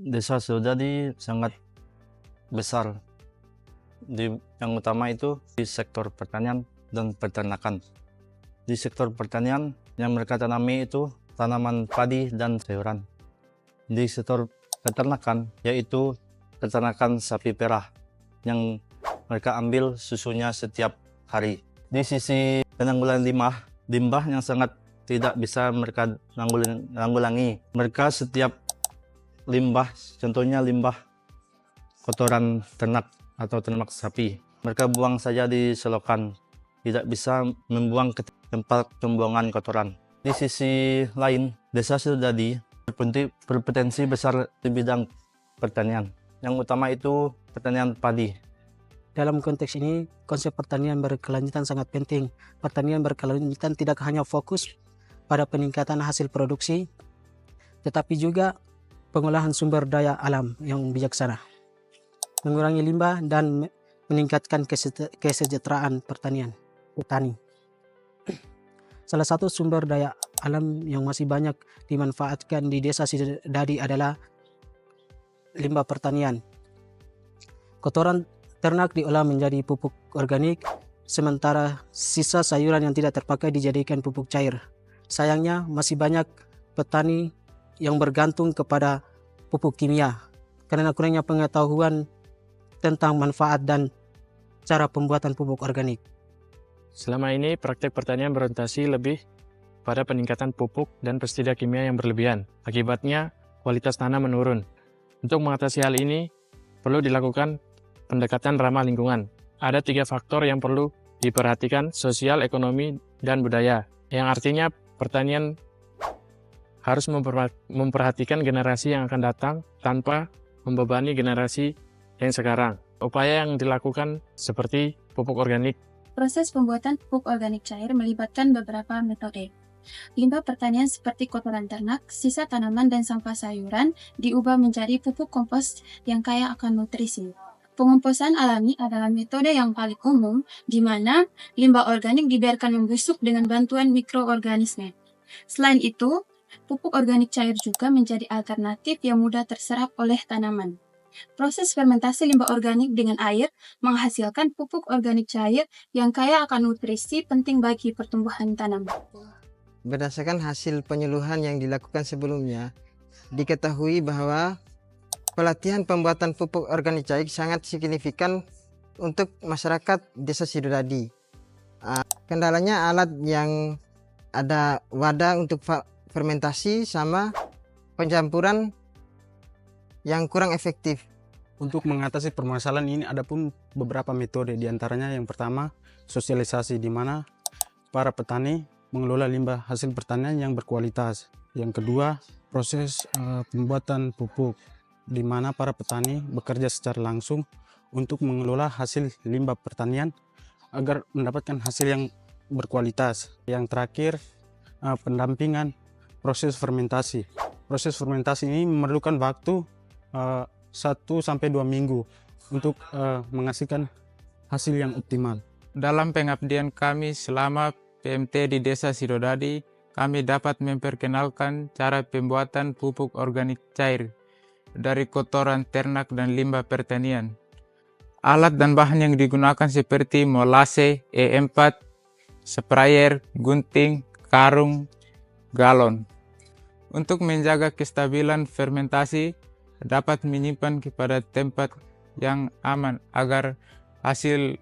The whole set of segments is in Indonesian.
Desa Sodadi sangat besar. Yang utama itu di sektor pertanian dan peternakan. Di sektor pertanian yang mereka tanami itu tanaman padi dan sayuran. Di sektor peternakan yaitu peternakan sapi perah yang mereka ambil susunya setiap hari. Di sisi penanggulangan limbah yang sangat tidak bisa mereka tanggulangi. Mereka setiap limbah, contohnya limbah kotoran ternak atau ternak sapi, mereka buang saja di selokan, tidak bisa membuang ke tempat pembuangan kotoran. Di sisi lain, Desa Sodadi berpotensi besar di bidang pertanian. Yang utama itu pertanian padi. Dalam konteks ini, konsep pertanian berkelanjutan sangat penting. Pertanian berkelanjutan tidak hanya fokus pada peningkatan hasil produksi, tetapi juga pengolahan sumber daya alam yang bijaksana, mengurangi limbah, dan meningkatkan kesejahteraan petani. Salah satu sumber daya alam yang masih banyak dimanfaatkan di Desa Sodadi adalah limbah pertanian. Kotoran ternak diolah menjadi pupuk organik, sementara sisa sayuran yang tidak terpakai dijadikan pupuk cair. Sayangnya, masih banyak petani yang bergantung kepada pupuk kimia karena kurangnya pengetahuan tentang manfaat dan cara pembuatan pupuk organik. Selama ini, praktek pertanian berorientasi lebih pada peningkatan pupuk dan pestisida kimia yang berlebihan. Akibatnya, kualitas tanah menurun. Untuk mengatasi hal ini, perlu dilakukan pendekatan ramah lingkungan. Ada 3 faktor yang perlu diperhatikan: sosial, ekonomi, dan budaya. Yang artinya pertanian harus memperhatikan generasi yang akan datang tanpa membebani generasi yang sekarang. Upaya yang dilakukan seperti pupuk organik. Proses pembuatan pupuk organik cair melibatkan beberapa metode. Limbah pertanian seperti kotoran ternak, sisa tanaman, dan sampah sayuran diubah menjadi pupuk kompos yang kaya akan nutrisi. Pengomposan alami adalah metode yang paling umum, di mana limbah organik dibiarkan membusuk dengan bantuan mikroorganisme. Selain itu, pupuk organik cair juga menjadi alternatif yang mudah terserap oleh tanaman. Proses fermentasi limbah organik dengan air menghasilkan pupuk organik cair yang kaya akan nutrisi penting bagi pertumbuhan tanaman. Berdasarkan hasil penyuluhan yang dilakukan sebelumnya, diketahui bahwa pelatihan pembuatan pupuk organik cair sangat signifikan untuk masyarakat Desa Sodadi. Kendalanya alat yang ada wadah untuk fermentasi sama pencampuran yang kurang efektif. Untuk mengatasi permasalahan ini ada pun beberapa metode, diantaranya yang pertama sosialisasi, di mana para petani mengelola limbah hasil pertanian yang berkualitas. Yang kedua, proses pembuatan pupuk, di mana para petani bekerja secara langsung untuk mengelola hasil limbah pertanian agar mendapatkan hasil yang berkualitas. Yang terakhir, pendampingan proses fermentasi. Proses fermentasi ini memerlukan waktu 1-2 minggu untuk menghasilkan hasil yang optimal. Dalam pengabdian kami selama PMT di Desa Sodadi, kami dapat memperkenalkan cara pembuatan pupuk organik cair dari kotoran ternak dan limbah pertanian. Alat dan bahan yang digunakan seperti molase, E4, sprayer, gunting, karung, galon. Untuk menjaga kestabilan fermentasi, dapat menyimpan kepada tempat yang aman agar hasil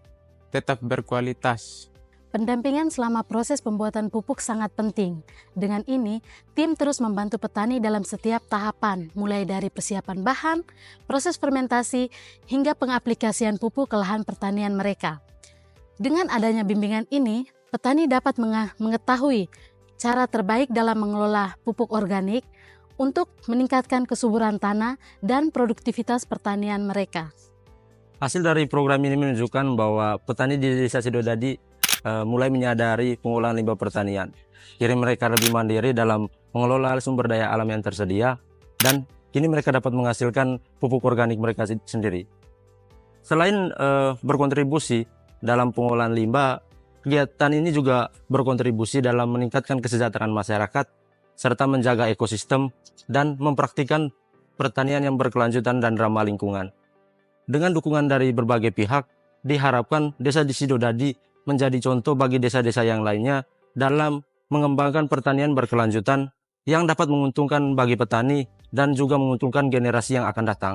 tetap berkualitas. Pendampingan selama proses pembuatan pupuk sangat penting. Dengan ini, tim terus membantu petani dalam setiap tahapan, mulai dari persiapan bahan, proses fermentasi, hingga pengaplikasian pupuk ke lahan pertanian mereka. Dengan adanya bimbingan ini, petani dapat mengetahui cara terbaik dalam mengelola pupuk organik untuk meningkatkan kesuburan tanah dan produktivitas pertanian mereka. Hasil dari program ini menunjukkan bahwa petani di Desa Sodadi mulai menyadari pengolahan limbah pertanian. Kini mereka lebih mandiri dalam mengelola sumber daya alam yang tersedia, dan kini mereka dapat menghasilkan pupuk organik mereka sendiri. Selain berkontribusi dalam pengolahan limbah, kegiatan ini juga berkontribusi dalam meningkatkan kesejahteraan masyarakat serta menjaga ekosistem dan mempraktikkan pertanian yang berkelanjutan dan ramah lingkungan. Dengan dukungan dari berbagai pihak, diharapkan Desa Sidodadi menjadi contoh bagi desa-desa yang lainnya dalam mengembangkan pertanian berkelanjutan yang dapat menguntungkan bagi petani dan juga menguntungkan generasi yang akan datang.